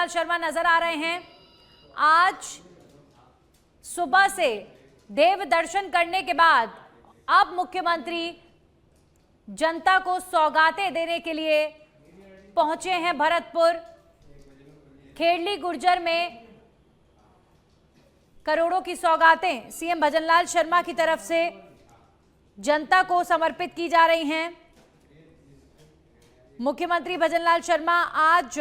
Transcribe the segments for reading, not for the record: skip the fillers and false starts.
लाल शर्मा नजर आ रहे हैं। आज सुबह से देव दर्शन करने के बाद अब मुख्यमंत्री जनता को सौगातें देने के लिए पहुंचे हैं भरतपुर। खेड़ली गुर्जर में करोड़ों की सौगातें सीएम भजनलाल शर्मा की तरफ से जनता को समर्पित की जा रही हैं। मुख्यमंत्री भजनलाल शर्मा आज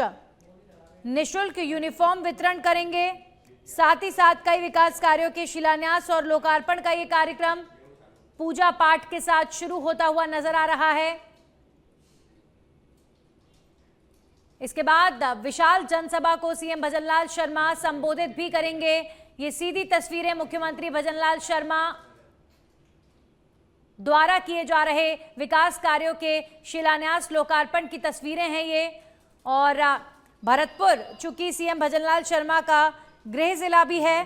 निशुल्क यूनिफॉर्म वितरण करेंगे। साथ ही साथ कई विकास कार्यों के शिलान्यास और लोकार्पण का ये कार्यक्रम पूजा पाठ के साथ शुरू होता हुआ नजर आ रहा है। इसके बाद विशाल जनसभा को सीएम भजनलाल शर्मा संबोधित भी करेंगे। ये सीधी तस्वीरें मुख्यमंत्री भजनलाल शर्मा द्वारा किए जा रहे विकास कार्यों के शिलान्यास लोकार्पण की तस्वीरें हैं ये। और भरतपुर चूंकि सीएम भजनलाल शर्मा का गृह जिला भी है,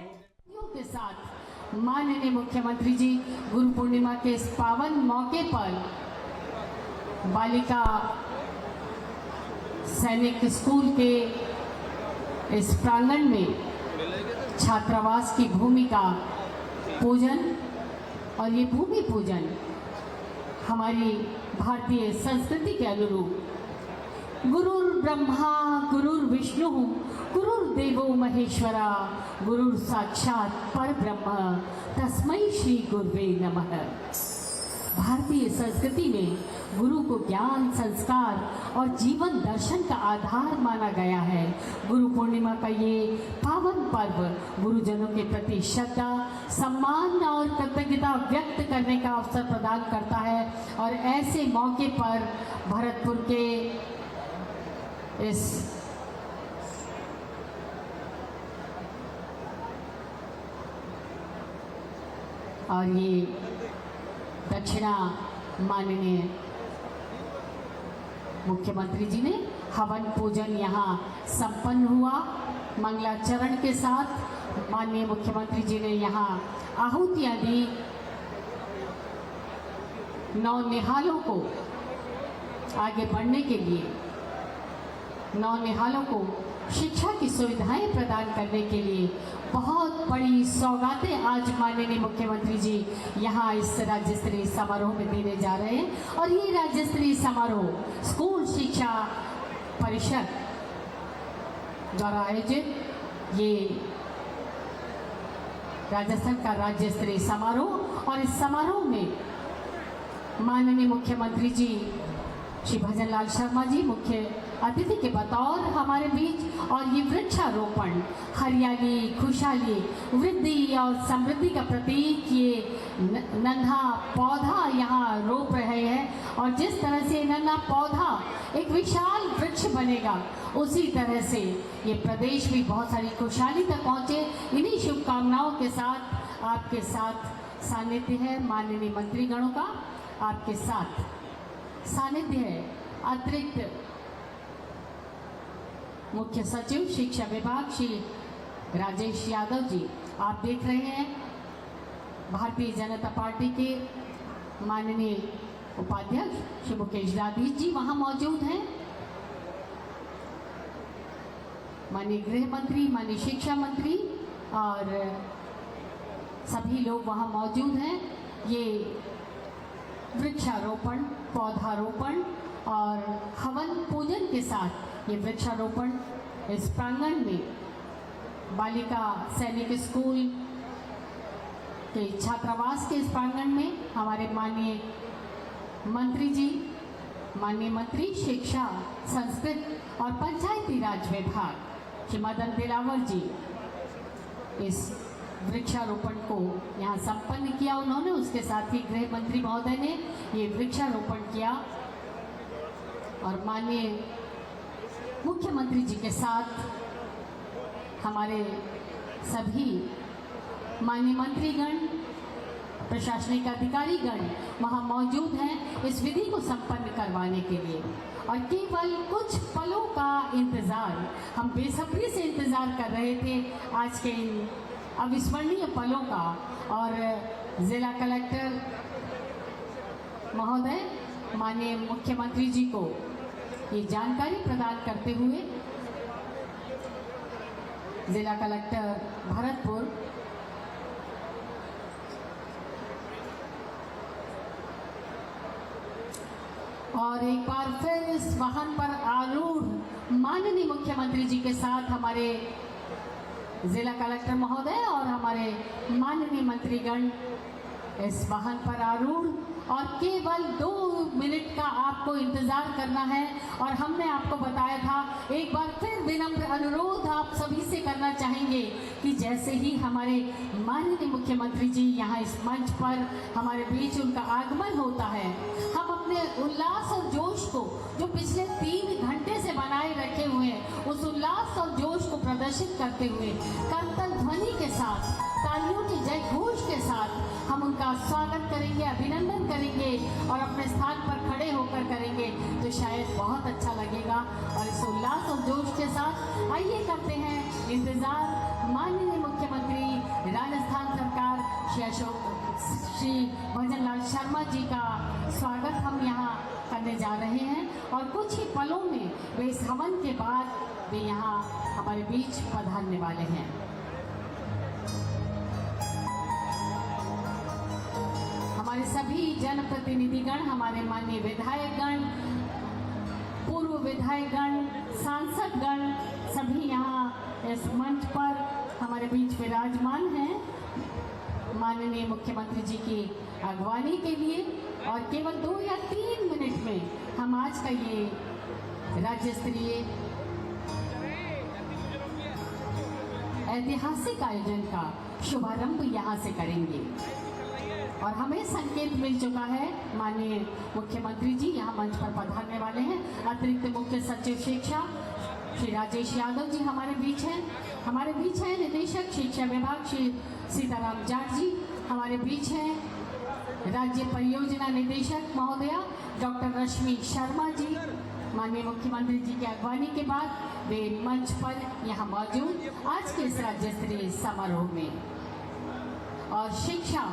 के साथ माननीय मुख्यमंत्री जी गुरु पूर्णिमा के इस पावन मौके पर बालिका सैनिक स्कूल के इस प्रांगण में छात्रावास की भूमि का पूजन, और ये भूमि पूजन हमारी भारतीय संस्कृति के अनुरूप गुरुर् ब्रह्मा गुरुर्विष्णु गुरुर्देवो महेश्वरा गुरुर साक्षात परब्रह्म तस्मै श्री गुरुवे नमः। भारतीय संस्कृति में गुरु को ज्ञान, संस्कार और जीवन दर्शन का आधार माना गया है। गुरु पूर्णिमा का ये पावन पर्व गुरुजनों के प्रति श्रद्धा, सम्मान और कृतज्ञता व्यक्त करने का अवसर प्रदान करता है। और ऐसे मौके पर भरतपुर के इस और ये दक्षिणा माननीय मुख्यमंत्री जी ने हवन पूजन यहाँ संपन्न हुआ। मंगलाचरण के साथ माननीय मुख्यमंत्री जी ने यहाँ आहुतियाँ दी। नौ निहालों को आगे बढ़ने के लिए, नौ निहालों को शिक्षा की सुविधाएं प्रदान करने के लिए बहुत बड़ी सौगातें आज माननीय मुख्यमंत्री जी यहाँ इस राज्य स्तरीय समारोह में देने जा रहे हैं। और ये राज्य स्तरीय समारोह स्कूल शिक्षा परिषद द्वारा आयोजित ये राजस्थान का राज्य स्तरीय समारोह, और इस समारोह में माननीय मुख्यमंत्री जी श्री भजनलाल शर्मा जी मुख्य अतिथि के बतौर हमारे बीच, और ये वृक्षारोपण हरियाली, खुशहाली, वृद्धि और समृद्धि का प्रतीक ये नन्हा पौधा यहाँ रोप रहे हैं। और जिस तरह से नन्हा पौधा एक विशाल वृक्ष बनेगा, उसी तरह से ये प्रदेश भी बहुत सारी खुशहाली तक पहुँचे। इन्हीं शुभकामनाओं के साथ आपके साथ सानिध्य है माननीय मंत्रीगणों का, आपके साथ सानिध्य है अतिरिक्त मुख्य सचिव शिक्षा विभाग श्री राजेश यादव जी। आप देख रहे हैं भारतीय जनता पार्टी के माननीय उपाध्यक्ष श्री मुकेश दाधीच जी वहां मौजूद हैं। माननीय गृह मंत्री, माननीय शिक्षा मंत्री और सभी लोग वहां मौजूद हैं। ये वृक्षारोपण, पौधारोपण और हवन पूजन के साथ ये वृक्षारोपण इस प्रांगण में बालिका सैनिक स्कूल के छात्रावास के इस प्रांगण में हमारे माननीय मंत्री जी, माननीय मंत्री शिक्षा, संस्कृत और पंचायती राज विभाग श्री मदन दिलावर जी इस वृक्षारोपण को यहाँ संपन्न किया उन्होंने। उसके साथ ही गृह मंत्री महोदय ने ये वृक्षारोपण किया, और माननीय मुख्यमंत्री जी के साथ हमारे सभी माननीय मंत्रीगण, प्रशासनिक अधिकारीगण वहाँ मौजूद हैं इस विधि को संपन्न करवाने के लिए। और केवल कुछ पलों का इंतज़ार, हम बेसब्री से इंतज़ार कर रहे थे आज के इन अविस्मरणीय पलों का। और जिला कलेक्टर महोदय माननीय मुख्यमंत्री जी को ये जानकारी प्रदान करते हुए जिला कलेक्टर भरतपुर, और एक बार फिर इस वाहन पर आरूढ़ माननीय मुख्यमंत्री जी के साथ हमारे जिला कलेक्टर महोदय और हमारे माननीय मंत्रीगण इस वाहन पर आरूढ़, और केवल 2 मिनट का आपको इंतजार करना है। और हमने आपको बताया था, एक बार फिर विनम्र अनुरोध आप सभी से करना चाहेंगे कि जैसे ही हमारे माननीय मुख्यमंत्री जी यहाँ इस मंच पर हमारे बीच उनका आगमन होता है, हम अपने उल्लास और जोश को जो पिछले 3 घंटे से बनाए रखे हुए हैं, उस उल्लास और जोश को प्रदर्शित करते हुए करतल ध्वनि के साथ, तालियों के जय घोष के साथ हम उनका स्वागत करेंगे, अभिनंदन करेंगे और अपने स्थान पर खड़े होकर करेंगे तो शायद बहुत अच्छा लगेगा। और इस उल्लास और जोश के साथ आइए करते हैं इंतजार माननीय मुख्यमंत्री राजस्थान सरकार श्री भजन लाल शर्मा जी का स्वागत हम यहाँ करने जा रहे हैं। और कुछ ही पलों में वे इस हवन के बाद वे यहाँ हमारे बीच पधारने वाले हैं। हमारे सभी जनप्रतिनिधिगण, हमारे माननीय विधायकगण, पूर्व विधायकगण, सांसदगण सभी यहाँ इस मंच पर हमारे बीच विराजमान हैं माननीय मुख्यमंत्री जी की अगवानी के लिए। और केवल 2 या 3 मिनट में हम आज का ये राज्य स्तरीय ऐतिहासिक आयोजन का शुभारंभ यहाँ से करेंगे। और हमें संकेत मिल चुका है, माननीय मुख्यमंत्री जी यहाँ मंच पर पधारने वाले हैं। अतिरिक्त मुख्य सचिव शिक्षा श्री राजेश यादव जी हमारे बीच हैं। हमारे बीच हैं निदेशक शिक्षा विभाग श्री सीताराम जाट जी हमारे बीच हैं। राज्य परियोजना निदेशक महोदया डॉक्टर रश्मि शर्मा जी माननीय मुख्यमंत्री जी की अगवानी के बाद वे मंच पर यहाँ मौजूद आज के इस राज्य स्तरीय समारोह में। और शिक्षा,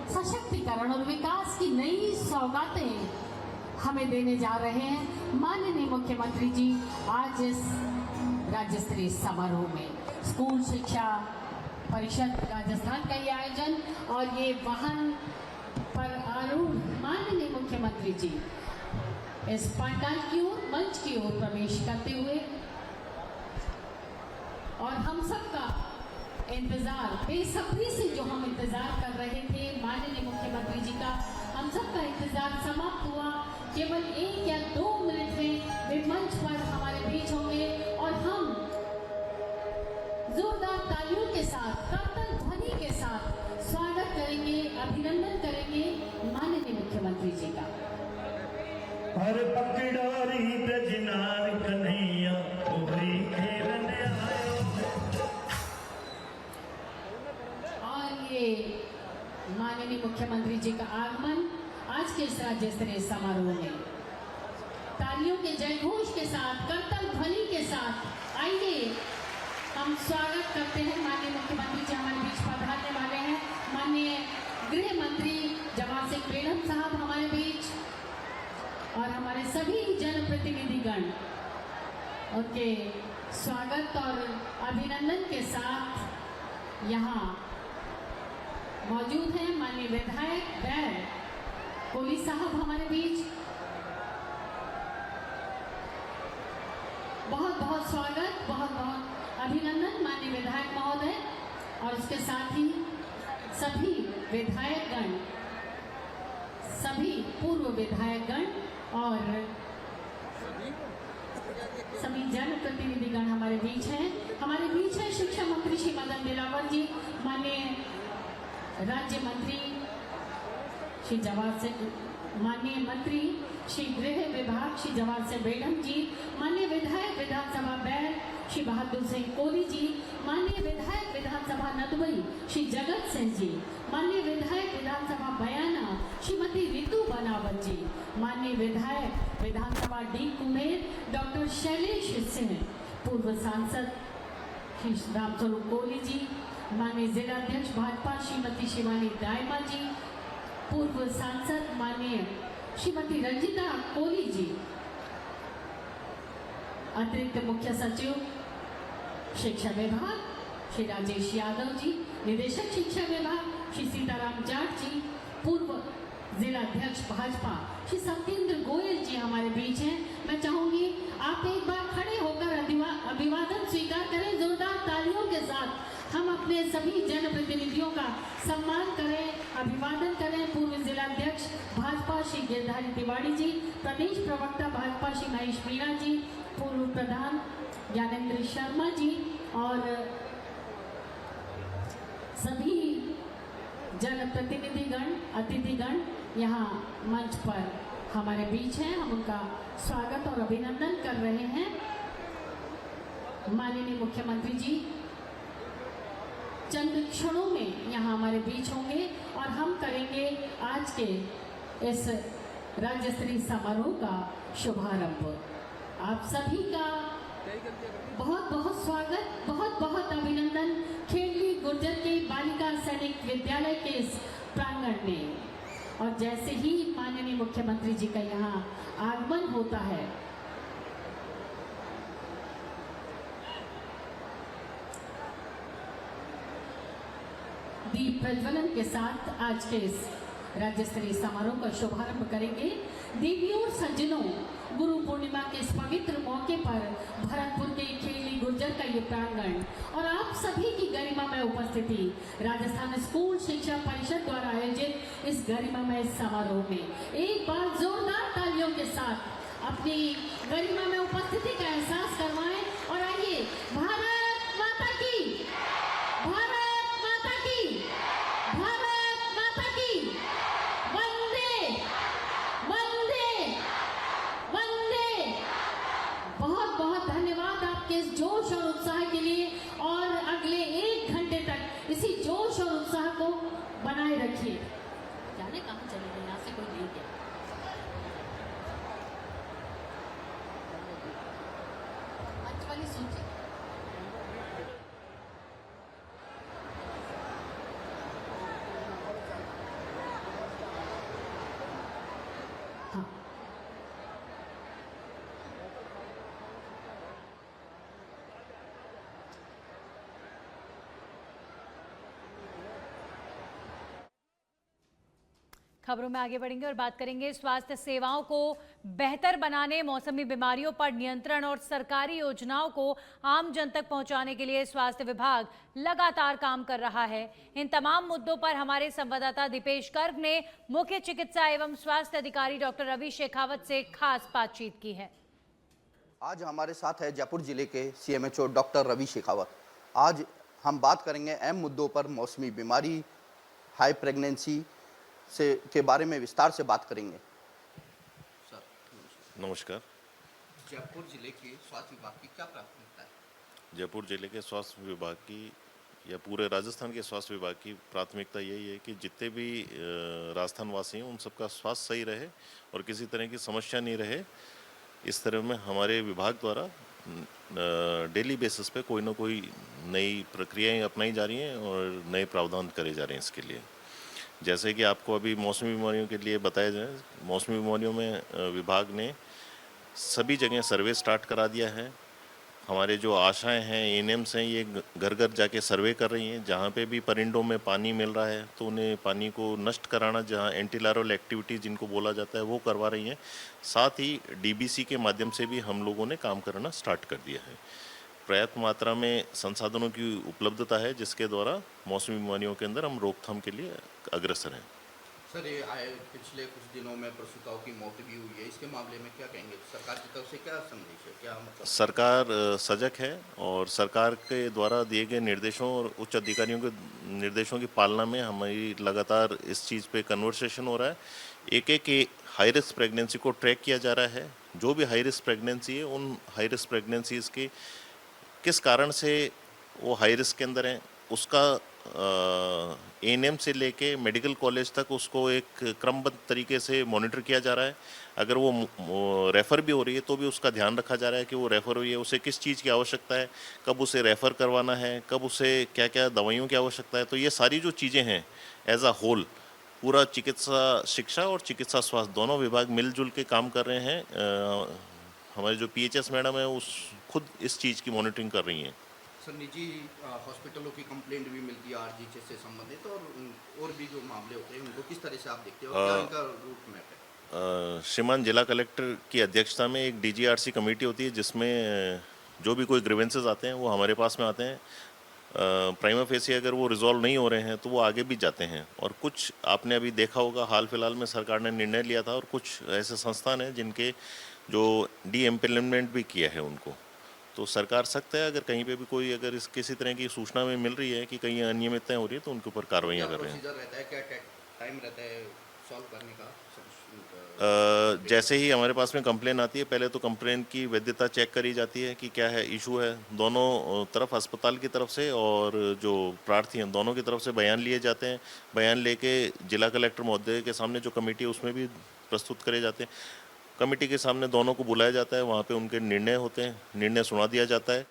सशक्तिकरण और विकास की नई सौगातें हमें देने जा रहे हैं माननीय मुख्यमंत्री जी आज इस राज्य स्तरीय समारोह में। स्कूल शिक्षा परिषद राजस्थान का ये आयोजन और ये वाहन पर आरूढ़ माननीय मुख्यमंत्री जी इस पंडाल की ओर, मंच की ओर प्रवेश करते हुए, और हम सबका इंतजार, बेसब्री से जो हम इंतजार कर रहे थे माननीय मुख्यमंत्री जी का, हम सबका इंतजार समाप्त हुआ। केवल 1 या 2 मिनट में वे मंच पर हमारे बीच होंगे और हम जोरदार तालियों के साथ, करतल ध्वनि के साथ स्वागत करेंगे, अभिनंदन करेंगे माननीय मुख्यमंत्री जी का। हर पकड़ारी ब्रजनार कन्हैया होरी खेलन आयो। और ये माननीय मुख्यमंत्री जी का आगमन आज के इस राज्य स्तरीय समारोह में तालियों के जयघोष के साथ, करतल ध्वनि के साथ आइए हम स्वागत करते हैं। माननीय मुख्यमंत्री जी हमारे बीच पधारने वाले हैं। माननीय गृह मंत्री जवाहर सिंह बेगम साहब हमारे बीच और हमारे सभी जनप्रतिनिधिगण उनके स्वागत और अभिनंदन के साथ यहाँ मौजूद हैं। माननीय विधायक बैर कोहली साहब हमारे बीच, बहुत बहुत स्वागत, बहुत बहुत अभिनंदन माननीय विधायक महोदय और उसके साथ ही सभी विधायकगण, सभी पूर्व विधायकगण और सभी जनप्रतिनिधिगण हमारे बीच हैं। हमारे बीच है शिक्षा मंत्री श्री मदन दिलावर जी, माननीय राज्य मंत्री श्री जवाहर सिंह, माननीय मंत्री श्री गृह विभाग श्री जवाहर सिंह बेगम जी, माननीय विधायक विधानसभा बैर श्री बहादुर सिंह कोहली जी, माननीय विधायक विधानसभा नदबई श्री जगत सिंह जी, माननीय विधायक विधानसभा बयाना श्रीमती रितु बनावत जी, माननीय विधायक विधानसभा डी कुमेर डॉक्टर शैलेश सिंह, पूर्व सांसद श्री रामस्वरूप कोहली जी, माननीय जिलाध्यक्ष भाजपा श्रीमती शिवानी दायमा जी, पूर्व सांसद माननीय श्रीमती रंजिता कोहली जी, अतिरिक्त मुख्य सचिव शिक्षा विभाग श्री राजेश यादव जी, निदेशक शिक्षा विभाग श्री सीताराम जाट जी, पूर्व जिला अध्यक्ष भाजपा श्री सत्येंद्र गोयल जी हमारे बीच हैं। मैं चाहूंगी आप एक बार खड़े होकर अभिवादन स्वीकार करें। जोरदार तालियों के साथ हम अपने सभी जनप्रतिनिधियों का सम्मान करें, अभिवादन करें। पूर्व जिला अध्यक्ष भाजपा श्री गिरधारी तिवारी जी, प्रदेश प्रवक्ता भाजपा श्री महेश मीणा जी, पूर्व प्रधान ज्ञानेंद्र शर्मा जी और सभी जनप्रतिनिधिगण, अतिथिगण यहाँ मंच पर हमारे बीच हैं। हम उनका स्वागत और अभिनंदन कर रहे हैं। माननीय मुख्यमंत्री जी चंद क्षणों में यहाँ हमारे बीच होंगे और हम करेंगे आज के इस राज्य स्तरीय समारोह का शुभारंभ। आप सभी का बहुत बहुत स्वागत, बहुत बहुत अभिनंदन खेड़ली गुर्जर के बालिका सैनिक विद्यालय के इस प्रांगण में। और जैसे ही माननीय मुख्यमंत्री जी का यहाँ आगमन होता है, दीप प्रज्वलन के साथ आज के इस राज्य स्तरीय समारोह का शुभारंभ करेंगे। देवियों और सज्जनों, गुरु पूर्णिमा के इस पवित्र मौके पर भरतपुर के खेली गुर्जर का ये प्रांगण और आप सभी की गरिमामय उपस्थिति राजस्थान स्कूल शिक्षा परिषद द्वारा आयोजित इस गरिमामय समारोह में एक बार जोरदार तालियों के साथ अपनी गरिमामय उपस्थिति का एहसास करवाएं। और आइए, भारत माता की, भारत माता की, भारत माता की, वंदे वंदे वंदे। बहुत बहुत धन्यवाद आपके इस जोश और उत्साह के लिए और अगले 1 घंटे तक इसी जोश और उत्साह को बनाए रखिए। जाने कहाँ चले गए, यहाँ से कोई नहीं गया। मंच वाली सूची हाँ। खबरों में आगे बढ़ेंगे और बात करेंगे स्वास्थ्य सेवाओं को बेहतर बनाने, मौसमी बीमारियों पर नियंत्रण और सरकारी योजनाओं को आम जन तक पहुंचाने के लिए स्वास्थ्य विभाग लगातार काम कर रहा है। इन तमाम मुद्दों पर हमारे संवाददाता दीपेश गर्ग ने मुख्य चिकित्सा एवं स्वास्थ्य अधिकारी डॉक्टर रवि शेखावत से खास बातचीत की है। आज हमारे साथ है जयपुर जिले के सीएमएचओ डॉक्टर रवि शेखावत। आज हम बात करेंगे अहम मुद्दों पर, मौसमी बीमारी, हाई प्रेगनेंसी से के बारे में विस्तार से बात करेंगे। सर नमस्कार। जयपुर जिले के स्वास्थ्य विभाग की क्या प्राथमिकता है? जयपुर जिले के स्वास्थ्य विभाग की या पूरे राजस्थान के स्वास्थ्य विभाग की प्राथमिकता यही है कि जितने भी राजस्थान वासी हैं उन सबका स्वास्थ्य सही रहे और किसी तरह की समस्या नहीं रहे। इस तरह में हमारे विभाग द्वारा डेली बेसिस पे कोई ना कोई नई प्रक्रियाएं अपनाई जा रही हैं और नए प्रावधान करे जा रहे हैं इसके लिए। जैसे कि आपको अभी मौसमी बीमारियों के लिए बताया जाए, मौसमी बीमारियों में विभाग ने सभी जगह सर्वे स्टार्ट करा दिया है। हमारे जो आशाएं हैं, एएनएम्स हैं, ये घर घर जाके सर्वे कर रही हैं। जहाँ पे भी परिंदों में पानी मिल रहा है तो उन्हें पानी को नष्ट कराना, जहाँ एंटीलार्वल एक्टिविटी जिनको बोला जाता है, वो करवा रही हैं। साथ ही डीबीसी के माध्यम से भी हम लोगों ने काम करना स्टार्ट कर दिया है। पर्याप्त मात्रा में संसाधनों की उपलब्धता है जिसके द्वारा मौसमी बीमारियों के अंदर हम रोकथाम के लिए अग्रसर हैं। सर, ये पिछले कुछ दिनों में प्रसूताओं की मौत भी हुई है, इसके मामले में क्या कहेंगे? सरकार की तरफ से क्या संदेश है, क्या मतलब? सरकार सजग है और सरकार के द्वारा दिए गए निर्देशों और उच्च अधिकारियों के निर्देशों की पालना में हमारी लगातार इस चीज़ पे कन्वर्सेशन हो रहा है। एक एक हाई रिस्क प्रेगनेंसी को ट्रैक किया जा रहा है। जो भी हाई रिस्क प्रेगनेंसी है, उन हाई रिस्क प्रेगनेंसीज की किस कारण से वो हाई रिस्क के अंदर हैं, उसका एएनएम से लेके मेडिकल कॉलेज तक उसको एक क्रमबद्ध तरीके से मॉनिटर किया जा रहा है। अगर वो रेफ़र भी हो रही है तो भी उसका ध्यान रखा जा रहा है कि वो रेफ़र हुई है, उसे किस चीज़ की आवश्यकता है, कब उसे रेफ़र करवाना है, कब उसे क्या क्या दवाइयों की आवश्यकता है। तो ये सारी जो चीज़ें हैं एज अ होल, पूरा चिकित्सा शिक्षा और चिकित्सा स्वास्थ्य दोनों विभाग मिलजुल के काम कर रहे हैं। हमारे जो पीएचएस मैडम है उस खुद इस चीज़ की मॉनिटरिंग कर रही हैं। सर निजी हॉस्पिटलों की कंप्लेंट भी मिलती है आरजीएच से संबंधित, और भी जो मामले होते हैं उनको किस तरह से आप देखते हो, क्या इनका रूट मैप है? श्रीमान जिला कलेक्टर की अध्यक्षता में एक डीजीआरसी कमेटी होती है जिसमें जो भी कोई ग्रीवेंसेस आते हैं वो हमारे पास में आते हैं। प्राइमा फेसी अगर वो रिजॉल्व नहीं हो रहे हैं तो वो आगे भी जाते हैं, और कुछ आपने अभी देखा होगा हाल फिलहाल में सरकार ने निर्णय लिया था, और कुछ ऐसे संस्थान हैं जिनके जो डी एम्प्लॉयमेंट भी किया है उनको। तो सरकार सख्त है, अगर कहीं पे भी कोई अगर इस किसी तरह की सूचना में मिल रही है कि कहीं अनियमितताएं हो रही है तो उनके ऊपर कार्रवाइयाँ कर रहे हैं। प्रोसीजर रहता है, क्या टाइम रहता है सॉल्व करने का? जैसे ही हमारे पास में कंप्लेन आती है पहले तो कंप्लेन की वैधता चेक करी जाती है कि क्या है इशू है। दोनों तरफ अस्पताल की तरफ से और जो प्रार्थी हैं दोनों की तरफ से बयान लिए जाते हैं। बयान लेके जिला कलेक्टर महोदय के सामने जो कमेटी है उसमें भी प्रस्तुत करे जाते हैं। कमेटी के सामने दोनों को बुलाया जाता है, वहाँ पे उनके निर्णय होते हैं, निर्णय सुना दिया जाता है।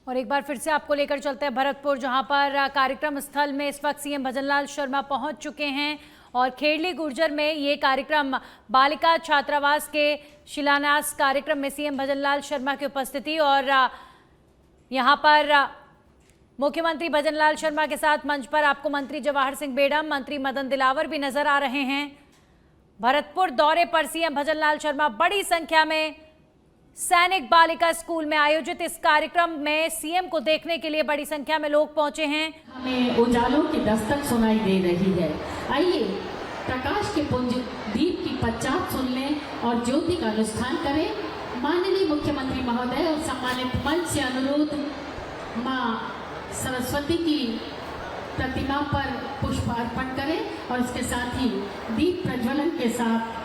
और एक बार फिर से आपको लेकर चलते हैं भरतपुर, जहां पर कार्यक्रम स्थल में इस वक्त सीएम भजनलाल शर्मा पहुंच चुके हैं और खेड़ली गुर्जर में ये कार्यक्रम बालिका छात्रावास के शिलान्यास कार्यक्रम में सीएम भजनलाल शर्मा की उपस्थिति, और यहां पर मुख्यमंत्री भजनलाल शर्मा के साथ मंच पर आपको मंत्री जवाहर सिंह बेडम, मंत्री मदन दिलावर भी नजर आ रहे हैं। भरतपुर दौरे पर सीएम भजनलाल शर्मा बड़ी संख्या में सैनिक बालिका स्कूल में आयोजित इस कार्यक्रम में सीएम को देखने के लिए बड़ी संख्या में लोग पहुंचे हैं। हमें उजालों की दस्तक सुनाई दे रही है। आइए प्रकाश के पुंज दीप की पच्चात सुन लें और ज्योति का अनुष्ठान करें। माननीय मुख्यमंत्री महोदय और सम्मानित मंच से अनुरोध, मां सरस्वती की प्रतिमा पर पुष्पार्पण करें और इसके साथ ही दीप प्रज्वलन के साथ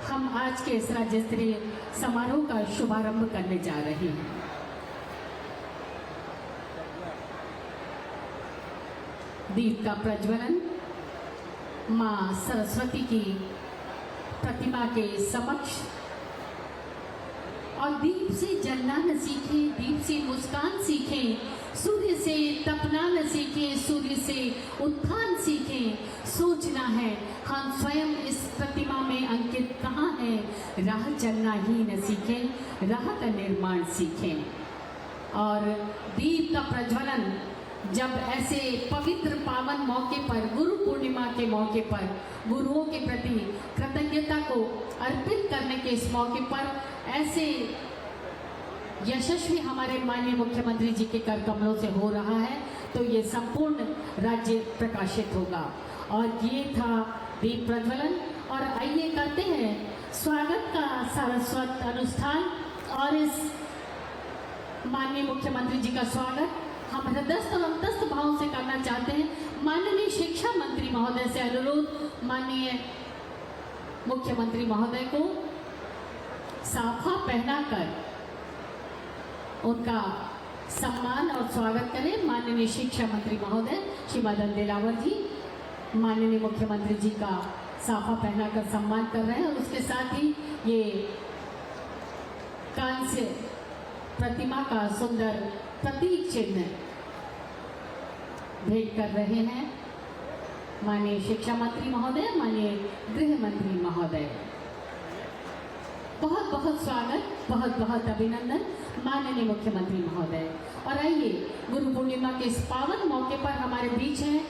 हम आज के इस राज्य स्तरीय समारोह का शुभारंभ करने जा रहे हैं। दीप का प्रज्वलन मां सरस्वती की प्रतिमा के समक्ष, और दीप से जलना न सीखे, दीप से मुस्कान सीखे, सूर्य से तपना न सीखे, सूर्य से उत्थान सीखे। सोचना है हम स्वयं इस प्रतिमा में अंकित कहाँ है, राह चलना ही न सीखे, राह का निर्माण सीखें। और दीप का प्रज्वलन जब ऐसे पवित्र पावन मौके पर, गुरु पूर्णिमा के मौके पर, गुरुओं के प्रति कृतज्ञता को अर्पित करने के इस मौके पर ऐसे यशस्वी हमारे माननीय मुख्यमंत्री जी के कर कमलों से हो रहा है तो ये संपूर्ण राज्य प्रकाशित होगा। और ये था दीप प्रज्वलन। और आइए करते हैं स्वागत का सारस्वत अनुष्ठान। और इस माननीय मुख्यमंत्री जी का स्वागत हम हृदयस्थ और अंतस्थ भाव से करना चाहते हैं। माननीय शिक्षा मंत्री महोदय से अनुरोध, माननीय मुख्यमंत्री महोदय को साफा पहनाकर उनका सम्मान और स्वागत करें। माननीय शिक्षा मंत्री महोदय श्री मदन दिलावर जी माननीय मुख्यमंत्री जी का साफा पहनाकर सम्मान कर रहे हैं, और उसके साथ ही ये कांस्य प्रतिमा का सुंदर प्रतीक चिन्ह भेंट कर रहे हैं माननीय शिक्षा मंत्री महोदय, माननीय गृह मंत्री महोदय। बहुत बहुत स्वागत, बहुत बहुत अभिनंदन माननीय मुख्यमंत्री महोदय। और आइए गुरु पूर्णिमा के इस पावन मौके पर हमारे बीच हैं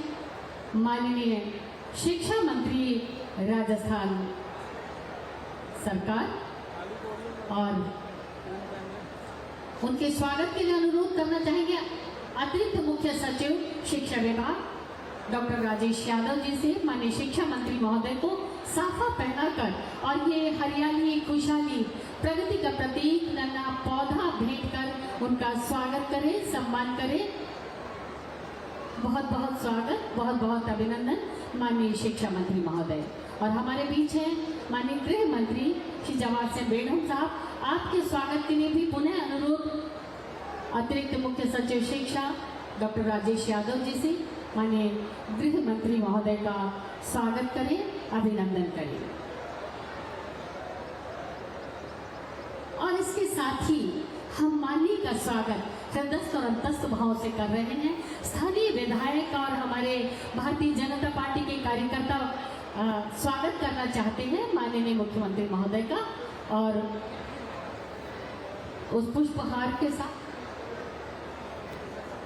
माननीय शिक्षा मंत्री राजस्थान सरकार, और उनके स्वागत के लिए अनुरोध करना चाहेंगे अतिरिक्त मुख्य सचिव शिक्षा विभाग डॉक्टर राजेश यादव जी से माननीय शिक्षा मंत्री महोदय को साफा पहनाकर और ये हरियाली, खुशहाली, प्रगति का प्रतीक नन्हा पौधा भेंट कर उनका स्वागत करें, सम्मान करें। बहुत बहुत स्वागत, बहुत बहुत अभिनंदन माननीय शिक्षा मंत्री महोदय। और हमारे बीच हैं माननीय गृह मंत्री श्री जवाहर सिंह बेडम साहब। आपके स्वागत के लिए भी पुनः अनुरोध अतिरिक्त मुख्य सचिव शिक्षा डॉक्टर राजेश यादव जी से माननीय गृह मंत्री महोदय का स्वागत करें, अभिनंदन करें। और इसके साथ ही हम माननीय का स्वागत हृदयस्थ और अंतस्थ भाव से कर रहे हैं स्थानीय विधायक और हमारे भारतीय जनता पार्टी के कार्यकर्ता स्वागत करना चाहते हैं माननीय मुख्यमंत्री महोदय का, और उस पुष्पहार के साथ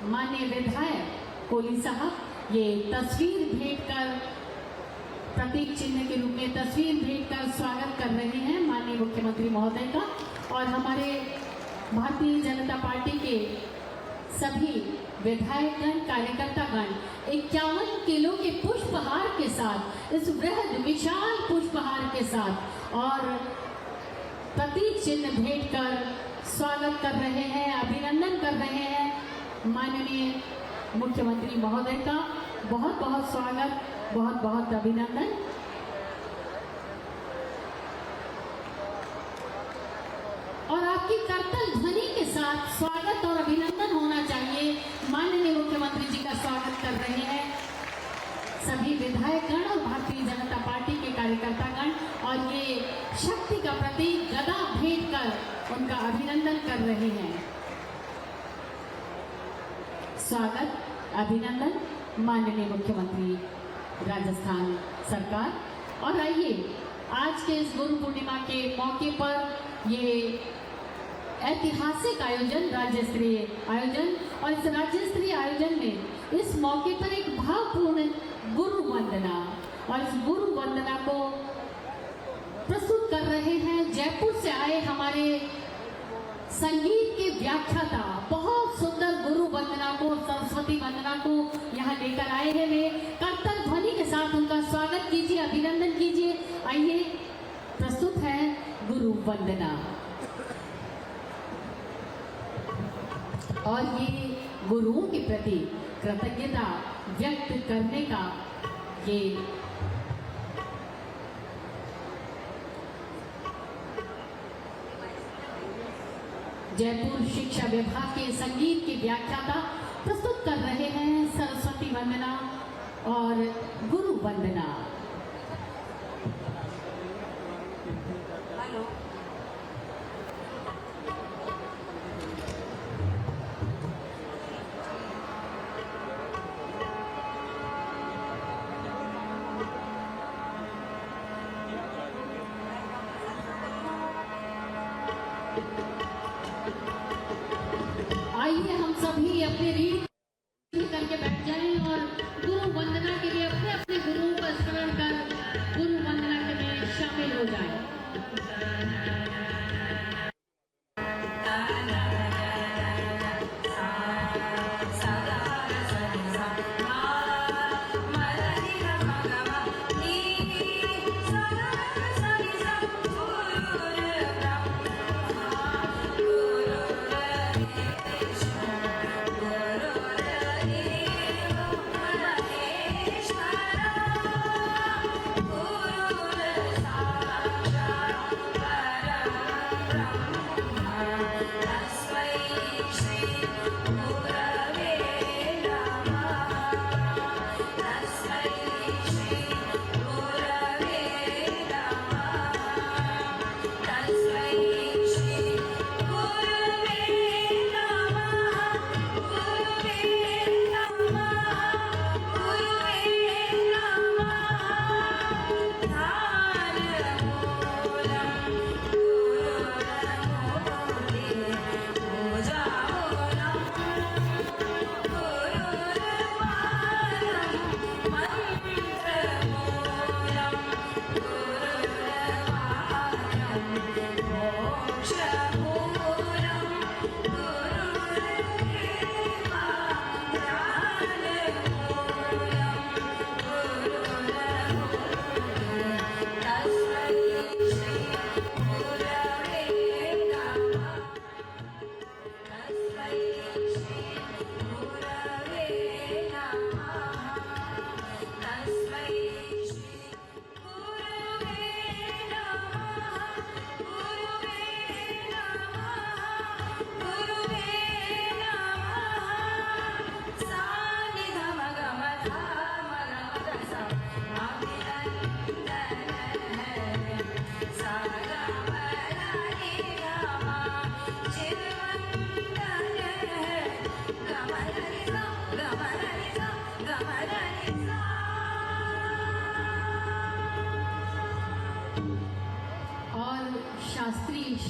माननीय विधायक कोहली साहब ये तस्वीर भेंट कर, प्रतीक चिन्ह के रूप में तस्वीर भेंट कर स्वागत कर रहे हैं माननीय मुख्यमंत्री महोदय का। और हमारे भारतीय जनता पार्टी के सभी विधायकगण, कार्यकर्तागण 51 किलो के पुष्पहार के साथ, इस वृहद विशाल पुष्पहार के साथ और प्रतीक चिन्ह भेंट कर स्वागत कर रहे हैं, अभिनंदन कर रहे हैं माननीय मुख्यमंत्री महोदय का। बहुत बहुत स्वागत, बहुत बहुत अभिनंदन। और आपकी करतल ध्वनि के साथ स्वागत और अभिनंदन होना चाहिए। माननीय मुख्यमंत्री जी का स्वागत कर रहे हैं सभी विधायकगण और भारतीय जनता पार्टी के कार्यकर्तागण, और ये शक्ति का प्रतीक गदा भेंट कर उनका अभिनंदन कर रहे हैं। स्वागत, अभिनंदन माननीय मुख्यमंत्री राजस्थान सरकार। और आइए आज के इस गुरु पूर्णिमा के मौके पर ये ऐतिहासिक आयोजन, राज्य स्तरीय आयोजन, और इस राज्य स्तरीय आयोजन में इस मौके पर एक भावपूर्ण गुरु वंदना, और इस गुरु वंदना को प्रस्तुत कर रहे हैं जयपुर से आए हमारे संगीत के व्याख्याता। बहुत सुंदर गुरु वंदना को, सरस्वती वंदना को यहाँ लेकर आए हैं। वे करतल ध्वनि के साथ उनका स्वागत कीजिए, अभिनंदन कीजिए। आइए, प्रस्तुत है गुरु वंदना। और ये गुरुओं के प्रति कृतज्ञता व्यक्त करने का ये जयपुर शिक्षा विभाग के संगीत के व्याख्याता प्रस्तुत कर रहे हैं सरस्वती वंदना और गुरु वंदना। आइए हम सभी अपने रीढ़ करके बैठ जाएं और गुरु वंदना के लिए अपने अपने गुरुओं का स्मरण कर गुरु वंदना के लिए शामिल हो जाएं।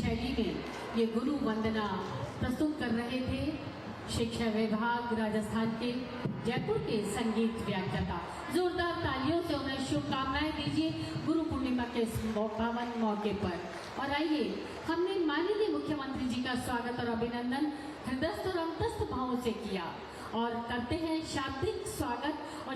शैली में ये गुरु वंदना प्रस्तुत कर रहे थे शिक्षा विभाग राजस्थान के जयपुर के संगीत व्याख्याता। जोरदार तालियों से उन्हें शुभकामनाएं दीजिए गुरु पूर्णिमा के इस पावन मौके पर। और आइए हमने माननीय मुख्यमंत्री जी का स्वागत और अभिनंदन हृदयस्थ और अंतस्थ भावों से किया और करते हैं शाब्दिक स्वागत और